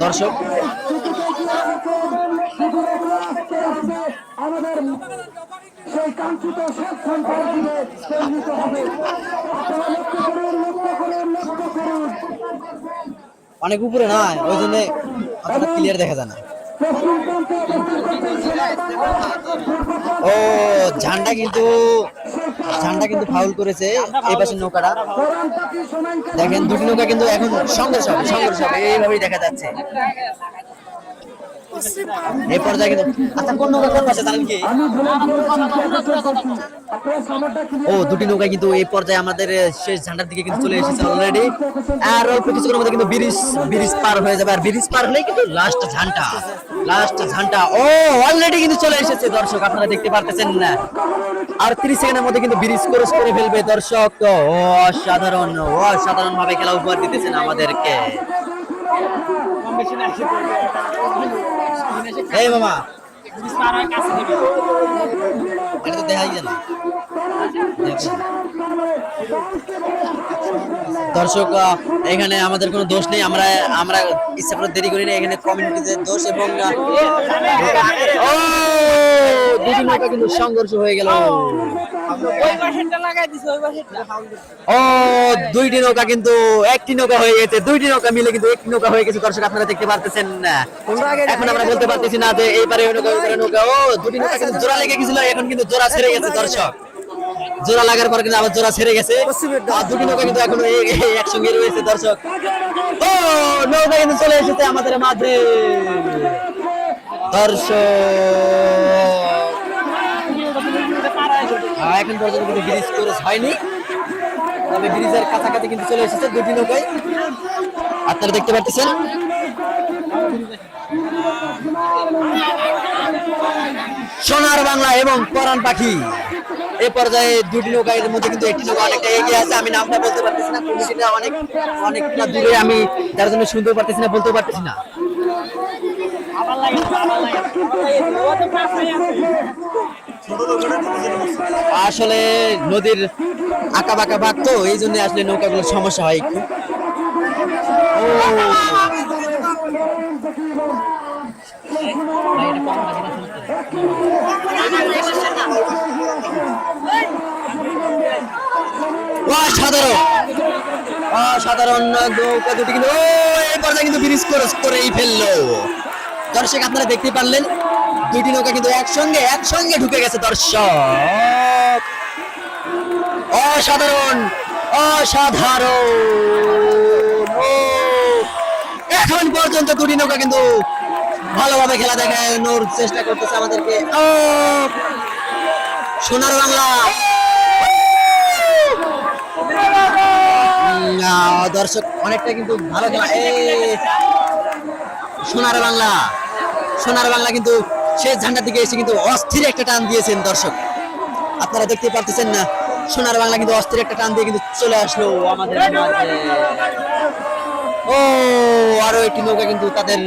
দর্শক। আমাদের সেই কাঙ্ক্ষিত শেষ সন্তানকে পরিণত হবে। আপনারা লক্ষ্য করুন, লক্ষ্য করুন, লক্ষ্য করুন। অনেক উপরে না, ওই জন্য অতটা ক্লিয়ার দেখা যায় না। ও ঝান্ডা কিন্তু ফাউল করেছে এই পাশে নৌকাটা। দেখেন দুটি নৌকা কিন্তু এখন সংঘর্ষ হবে এইভাবেই দেখা যাচ্ছে এই পর্যায়ে কিন্তু। আচ্ছা কোন নৌকা কোন পাশে জানেন কি? ও দুটি নৌকা কিন্তু এই পর্যায়ে আমাদের শেষ ঝান্ডার দিকে কিন্তু চলে এসেছে অলরেডি। আর অল্প কিছুক্ষণের মধ্যে কিন্তু ব্রিজ পার হয়ে যাবে। আর ব্রিজ পার হলেই কিন্তু লাস্ট ঝান্ডা ও অলরেডি কিন্তু চলে এসেছে দর্শক, আপনারা দেখতে পারতেছেন না। আর 30 সেকেন্ডের মধ্যে কিন্তু ব্রিজ ক্রস করে ফেলবে দর্শক। অসাধারণ ভাবে খেলা উপহার দিতেছেন আমাদেরকে। এই মামা এটা তো দেখাই যায় না। দর্শক এখানে আমাদের কোনো দোষ নেই, আমরা ইচ্ছা করে দেরি করি না, এখানে কমিউনিটিদের দোষ। এবং দুটি নৌকা কিন্তু সংঘর্ষ হয়ে গেল। দুইটি নৌকা কিন্তু একটি নৌকা হয়ে গেছে, দুইটি নৌকা মিলে কিন্তু একটি নৌকা হয়ে গেছে দর্শক, আপনারা দেখতে পারতেছেন না। এখন আমরা বলতে পারতেছি না যে এই পারে নৌকা ওই পারে নৌকা। দুটি নৌকা কিন্তু জোড়া লেগে গেছিল, এখন কিন্তু জোড়া ছেড়ে গেছে দর্শক। জোড়া লাগার পর কিন্তু আবার জোড়া ছেড়ে গেছে। আর দুটি নৌকা কিন্তু এখন একসঙ্গে রয়েছে দর্শক। নৌকা কিন্তু চলে এসেছে আমাদের মাঝে দর্শক। এখন পর্যন্ত কিন্তু ব্রিজ ক্রস হয়নি, তবে ব্রিজের কাছাকাছি কিন্তু চলে এসেছে দুটি নৌকায়, আপনারা দেখতে পাচ্ছেন। সোনার বাংলা এবং পরাণ পাখি এই পর্যায়ে দুটি নৌকা, এর মধ্যে কিন্তু একটি নৌকা অনেকটা এগিয়ে আছে। আমি নামটা বলতে পারতেছি না, কমিটিটা অনেকটা দূরে, আমি যার জন্য শুনতেও পারতেছি না, বলতেও পারতেছি না। আসলে নদীর আঁকা বাঁকা ভাগ তো, এই জন্য আসলে নৌকাগুলোর সমস্যা হয় একটু। অসাধারণ নৌকা দুটি কিন্তু এই পর্যায়ে কিন্তু ব্রিজ ক্রস করেই ফেললো দর্শক, আপনারা দেখতে পারলেন দুটি নৌকা কিন্তু একসঙ্গে ঢুকে গেছে দর্শক। অসাধারণ এখন পর্যন্ত দুটি নৌকা কিন্তু ভালোভাবে খেলা দেখানোর চেষ্টা করতেছে আমাদেরকে। সোনার বাংলা দর্শক অনেকটা কিন্তু ভালো খেলা। সোনার বাংলা কিন্তু শেষ ঝান্ডার দিকে এসে কিন্তু অস্থির একটা টান দিয়েছেন দর্শক, আপনারা দেখতে পারতেছেন না। সোনার বাংলা কিন্তু অস্থির একটা টান দিয়ে কিন্তু চলে আসলো আমাদের মাঝে। আরো একটি নৌকা কিন্তু তাদের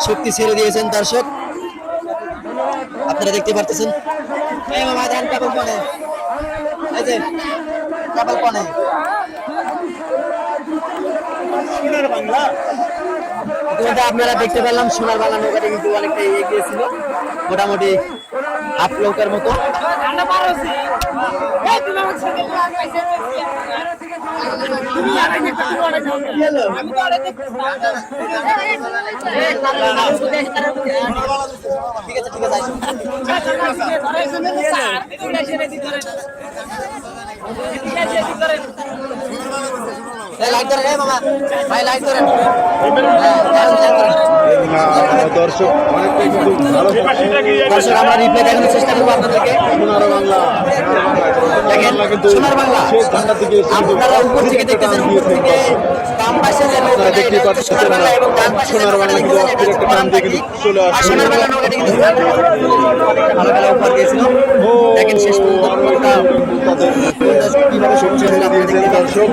শক্তি ছেড়ে দিয়েছেন দর্শক, আপনারা দেখতে পারতেছেন। আপনারা দেখতে পেলাম সোনার বাংলা নৌকাটা কিন্তু অনেকটা এগিয়ে ছিল, মোটামুটি হাফ নৌকার মতো। দর্শক অনেকটাই কিন্তু দর্শক আমরা রিপ্লে দেখানোর চেষ্টা করবো আপনাদেরকে। সোনার বাংলা আপনারা উপর থেকে দেখতেছেন, উপর থেকে বাম পাশে যে নৌকাটা এটা হচ্ছে সোনার বাংলা এবং ডান পাশে যে নৌকাটা দেখতেছেন এটা হচ্ছে পরাণ পাখি। আর সোনার বাংলা নৌকাটা কিন্তু ভালো খেলা উপহার দিয়েছিল। দেখেন শেষ পর্যন্ত কিভাবে সমস্যা হয়েছিল আপনারা দেখতে পাচ্ছেন।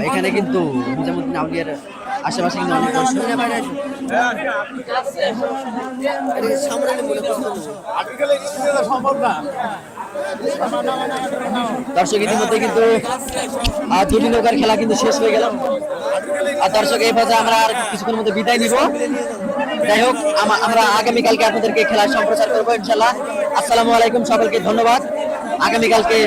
এখানে কিন্তু নিজামুদ্দিন আউলিয়ার আশেপাশে কিন্তু অনেক দর্শক। দর্শক ইতিমধ্যে কিন্তু দুটি নৌকার খেলা কিন্তু শেষ হয়ে গেল। আর দর্শক এই পর্যায়ে আমরা আর কিছুক্ষণের মধ্যে বিদায় নিব। যাই হোক আমরা আগামীকালকে আপনাদেরকে খেলা সম্প্রচার করবো ইনশাল্লাহ। আসসালামু আলাইকুম, সকলকে ধন্যবাদ। আগামীকালকে